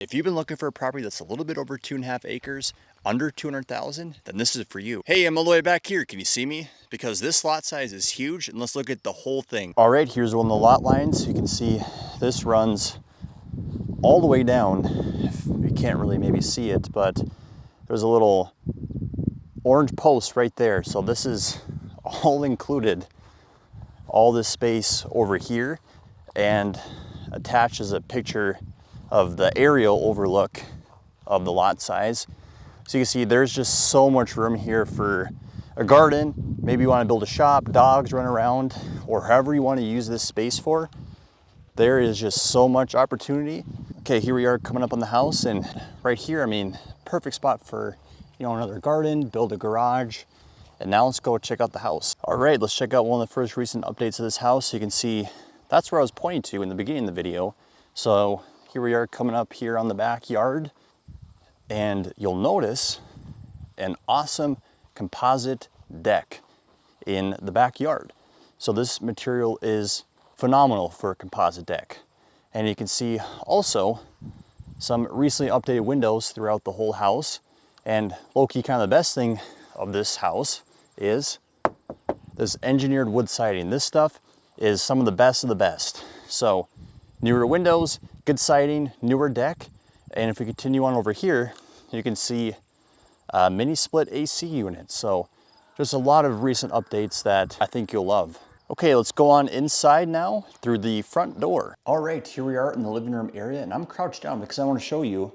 If you've been looking for a property that's a little bit over 2.5 acres, under 200,000, then this is for you. Hey, I'm all the way back here. Can you see me? Because this lot size is huge, and let's look at the whole thing. All right, here's one of the lot lines. You can see this runs all the way down. You can't really maybe see it, but there's a little orange post right there. So this is all included, all this space over here, and attached is a picture of the aerial overlook of the lot size. So you can see there's just so much room here for a garden. Maybe you want to build a shop, dogs run around, or however you want to use this space for. There is just so much opportunity. Okay, here we are coming up on the house, and right here, I mean, perfect spot for, you know, another garden, build a garage. And now let's go check out the house. All right, let's check out one of the first recent updates of this house. You can see that's where I was pointing to in the beginning of the video. So here we are coming up here on the backyard, and you'll notice an awesome composite deck in the backyard. So this material is phenomenal for a composite deck. And you can see also some recently updated windows throughout the whole house. And low-key, kind of the best thing of this house is this engineered wood siding. This stuff is some of the best. So newer windows, good siding, newer deck. And if we continue on over here, you can see mini split AC units. So just a lot of recent updates that I think you'll love. Okay, let's go on inside now through the front door. All right, here we are in the living room area, and I'm crouched down because I want to show you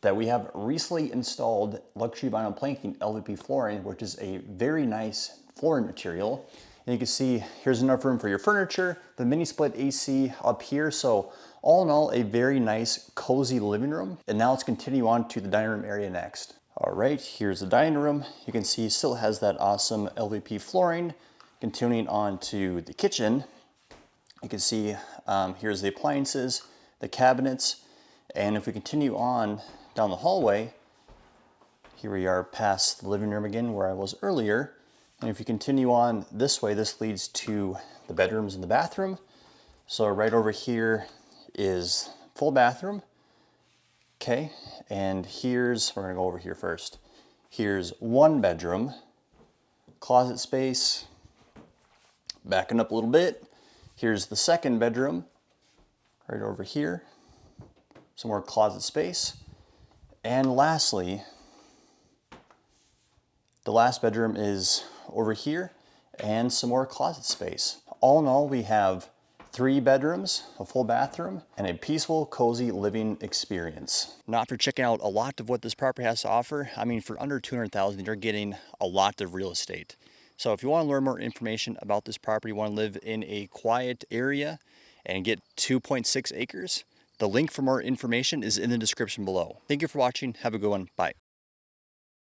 that we have recently installed luxury vinyl planking LVP flooring, which is a very nice flooring material. And you can see here's enough room for your furniture, the mini split AC up here. So all in all, a very nice, cozy living room. And now let's continue on to the dining room area next. All right, here's the dining room. You can see it still has that awesome LVP flooring. Continuing on to the kitchen, you can see here's the appliances, the cabinets. And if we continue on down the hallway, here we are past the living room again where I was earlier. And if you continue on this way, this leads to the bedrooms and the bathroom. So right over here is full bathroom. Okay, and we're gonna go over here first. Here's one bedroom, closet space. Backing up a little bit, here's the second bedroom, right over here. Some more closet space. And lastly, the last bedroom is over here, and some more closet space. All in all, we have 3 bedrooms, a full bathroom, and a peaceful, cozy living experience. Now, after checking out a lot of what this property has to offer, I mean, for under 200,000, you're getting a lot of real estate. So if you want to learn more information about this property, want to live in a quiet area and get 2.6 acres, the link for more information is in the description below. Thank you for watching. Have a good one. Bye.